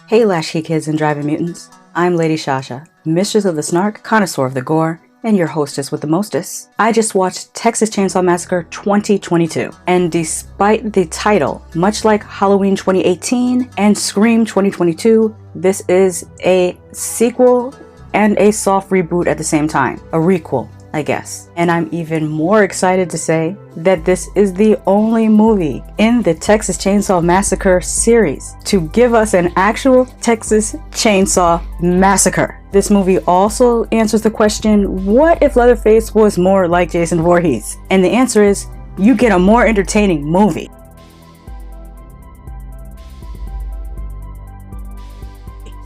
Hey latchkey kids and driving mutants, I'm Lady Shasha, Mistress of the Snark, connoisseur of the Gore, and your hostess with the mostest. I just watched Texas Chainsaw Massacre 2022, and despite the title, much like Halloween 2018 and Scream 2022, this is a sequel and a soft reboot at the same time. A requel, I guess. And I'm even more excited to say that this is the only movie in the Texas Chainsaw Massacre series to give us an actual Texas Chainsaw Massacre. This movie also answers the question, what if Leatherface was more like Jason Voorhees? And the answer is, you get a more entertaining movie.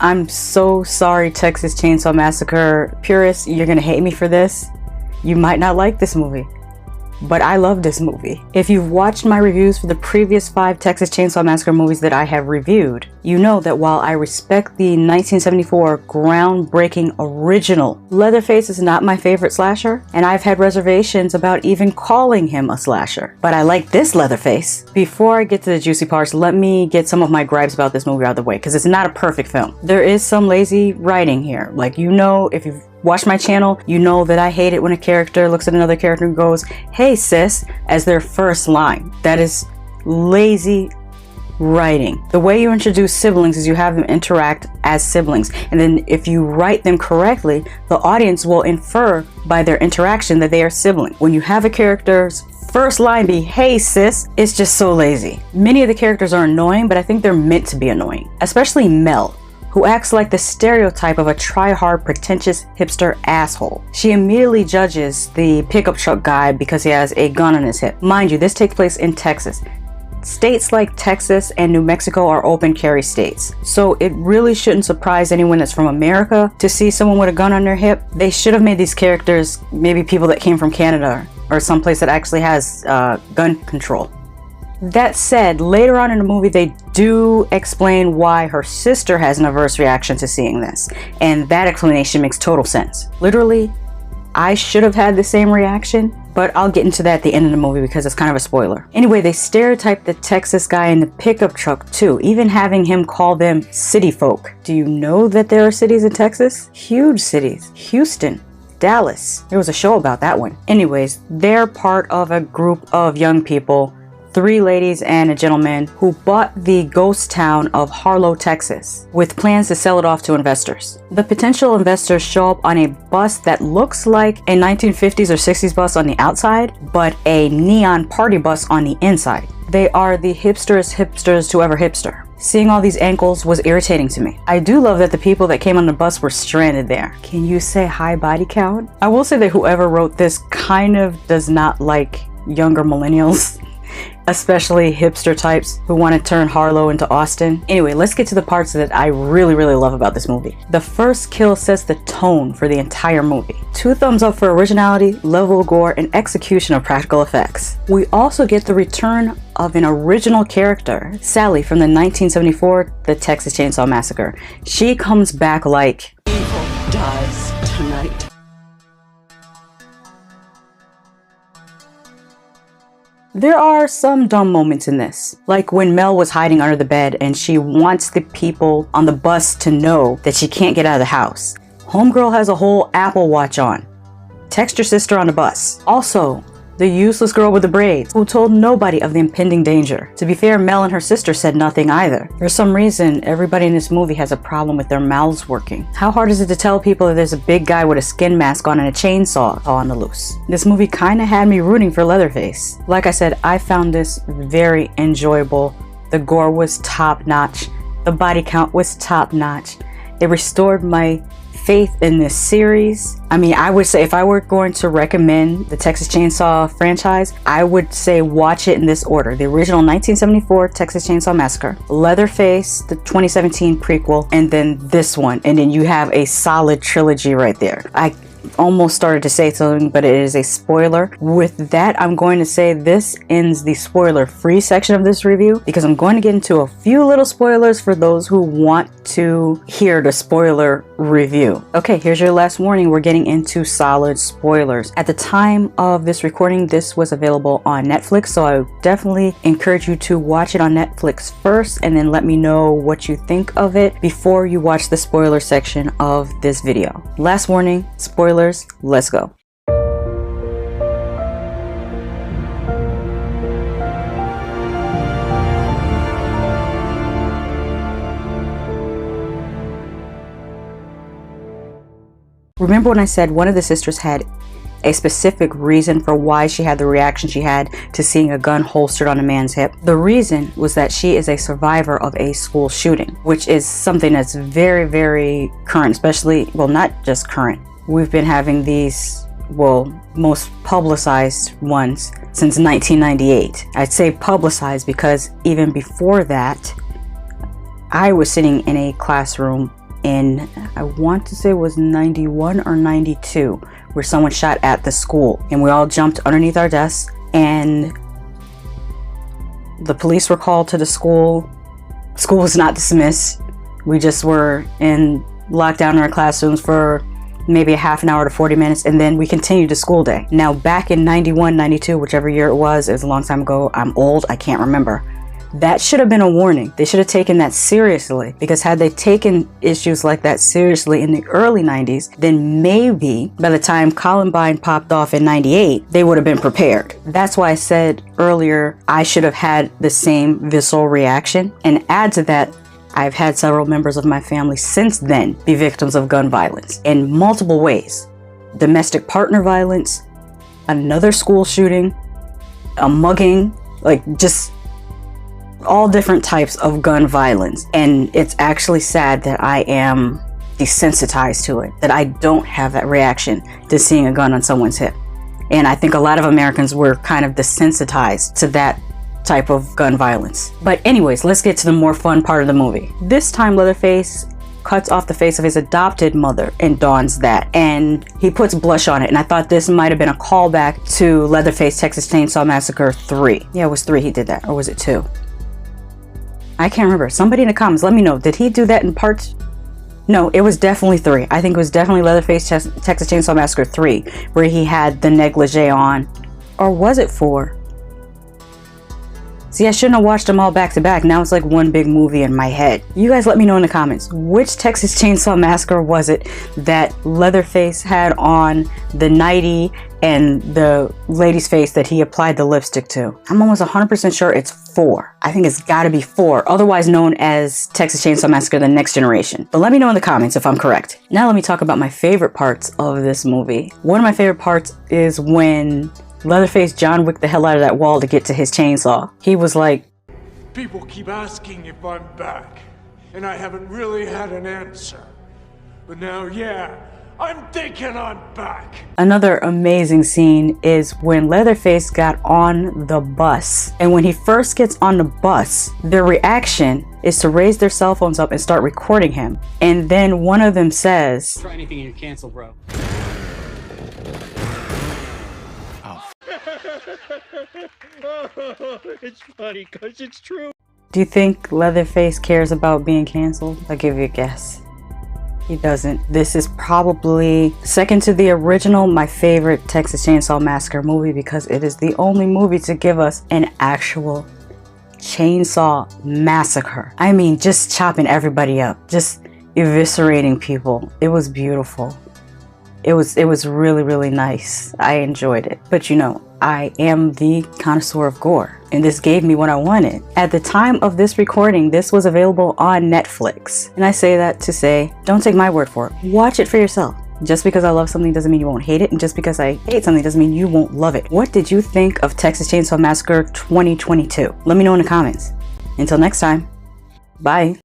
I'm so sorry, Texas Chainsaw Massacre purists, you're gonna hate me for this. You might not like this movie, but I love this movie. If you've watched my reviews for the previous 5 Texas Chainsaw Massacre movies that I have reviewed, you know that while I respect the 1974 groundbreaking original, Leatherface is not my favorite slasher, and I've had reservations about even calling him a slasher. But I like this Leatherface. Before I get to the juicy parts, let me get some of my gripes about this movie out of the way, because it's not a perfect film. There is some lazy writing here. Like, you know, if you've watched my channel, you know that I hate it when a character looks at another character and goes, "Hey sis," as their first line. That is lazy writing. The way you introduce siblings is you have them interact as siblings, and then if you write them correctly, the audience will infer by their interaction that they are siblings. When you have a character's first line be, "Hey sis," it's just so lazy. Many of the characters are annoying, but I think they're meant to be annoying, especially Mel, who acts like the stereotype of a try-hard, pretentious hipster asshole. She immediately judges the pickup truck guy because he has a gun on his hip. Mind you, this takes place in Texas. States like Texas and New Mexico are open carry states, so it really shouldn't surprise anyone that's from America to see someone with a gun on their hip. They should have made these characters maybe people that came from Canada or someplace that actually has gun control. That said, later on in the movie they do explain why her sister has an adverse reaction to seeing this, and that explanation makes total sense. Literally, I should have had the same reaction, but I'll get into that at the end of the movie because it's kind of a spoiler. Anyway, they stereotype the Texas guy in the pickup truck too, even having him call them city folk. Do you know that there are cities in Texas? Huge cities. Houston, Dallas. There was a show about that one. Anyways, they're part of a group of young people, 3 ladies and a gentleman, who bought the ghost town of Harlow, Texas, with plans to sell it off to investors. The potential investors show up on a bus that looks like a 1950s or 60s bus on the outside, but a neon party bus on the inside. They are the hipsters to ever hipster. Seeing all these ankles was irritating to me. I do love that the people that came on the bus were stranded there. Can you say high body count? I will say that whoever wrote this kind of does not like younger millennials. Especially hipster types who want to turn Harlow into Austin. Anyway, let's get to the parts that I really love about this movie. The first kill sets the tone for the entire movie. 2 thumbs up for originality, level of gore, and execution of practical effects. We also get the return of an original character, Sally from the 1974 The Texas Chainsaw Massacre. She comes back like, "Evil dies tonight." There are some dumb moments in this, like when Mel was hiding under the bed and she wants the people on the bus to know that she can't get out of the house. Homegirl has a whole Apple Watch on. Text your sister on the bus. Also, the useless girl with the braids, who told nobody of the impending danger. To be fair, Mel and her sister said nothing either. For some reason, everybody in this movie has a problem with their mouths working. How hard is it to tell people that there's a big guy with a skin mask on and a chainsaw on the loose? This movie kinda had me rooting for Leatherface. Like I said, I found this very enjoyable. The gore was top notch. The body count was top notch. It restored my faith in this series. I mean, I would say if I were going to recommend the Texas Chainsaw franchise, I would say watch it in this order. The original 1974 Texas Chainsaw Massacre, Leatherface, the 2017 prequel, and then this one. And then you have a solid trilogy right there. I almost started to say something, but it is a spoiler. With that, I'm going to say this ends the spoiler-free section of this review, because I'm going to get into a few little spoilers for those who want to hear the spoiler review. Okay, here's your last warning. We're getting into solid spoilers. At the time of this recording, this was available on Netflix, so I definitely encourage you to watch it on Netflix first and then let me know what you think of it before you watch the spoiler section of this video. Last warning, spoilers, let's go. Remember when I said one of the sisters had a specific reason for why she had the reaction she had to seeing a gun holstered on a man's hip? The reason was that she is a survivor of a school shooting, which is something that's very, very current, especially, well, not just current. We've been having these, well, most publicized ones since 1998. I'd say publicized because even before that, I was sitting in a classroom in, I want to say it was 91 or 92, where someone shot at the school, and we all jumped underneath our desks, and the police were called to the school. School was not dismissed. We just were in lockdown in our classrooms for maybe a half an hour to 40 minutes, and then we continued the school day. Now, back in 91, 92, whichever year it was a long time ago. I'm old, I can't remember. That should have been a warning. They should have taken that seriously, because had they taken issues like that seriously in the early 90s, then maybe by the time Columbine popped off in 98, they would have been prepared. That's why I said earlier I should have had the same visceral reaction. And add to that, I've had several members of my family since then be victims of gun violence in multiple ways. Domestic partner violence, another school shooting, a mugging, like just all different types of gun violence. And it's actually sad that I am desensitized to it, that I don't have that reaction to seeing a gun on someone's hip. And I think a lot of Americans were kind of desensitized to that type of gun violence. But anyways, let's get to the more fun part of the movie. This time Leatherface cuts off the face of his adopted mother and dons that, and he puts blush on it. And I thought this might have been a callback to Leatherface Texas Chainsaw Massacre 3. Yeah, it was 3 he did that, or was it 2? I can't remember. Somebody in the comments, let me know. Did he do that in parts? No, it was definitely 3. I think it was definitely Leatherface Texas Chainsaw Massacre 3, where he had the negligee on. Or was it 4? See, I shouldn't have watched them all back to back. Now it's like one big movie in my head. You guys let me know in the comments, which Texas Chainsaw Massacre was it that Leatherface had on the nightie and the lady's face that he applied the lipstick to? I'm almost 100% sure it's 4. I think it's gotta be 4, otherwise known as Texas Chainsaw Massacre: The Next Generation. But let me know in the comments if I'm correct. Now let me talk about my favorite parts of this movie. One of my favorite parts is when Leatherface John Wick the hell out of that wall to get to his chainsaw. He was like, "People keep asking if I'm back, and I haven't really had an answer. But now, yeah, I'm thinking I'm back." Another amazing scene is when Leatherface got on the bus. And when he first gets on the bus, their reaction is to raise their cell phones up and start recording him. And then one of them says, "Try anything and you're canceled, bro." It's funny because it's true. Do you think Leatherface cares about being canceled? I'll give you a guess. He doesn't. This is probably, second to the original, my favorite Texas Chainsaw Massacre movie, because it is the only movie to give us an actual chainsaw massacre. I mean, just chopping everybody up, just eviscerating people. It was beautiful. It was really, really nice. I enjoyed it. But you know, I am the connoisseur of gore, and this gave me what I wanted. At the time of this recording, this was available on Netflix. And I say that to say, don't take my word for it. Watch it for yourself. Just because I love something doesn't mean you won't hate it, and just because I hate something doesn't mean you won't love it. What did you think of Texas Chainsaw Massacre 2022? Let me know in the comments. Until next time, bye.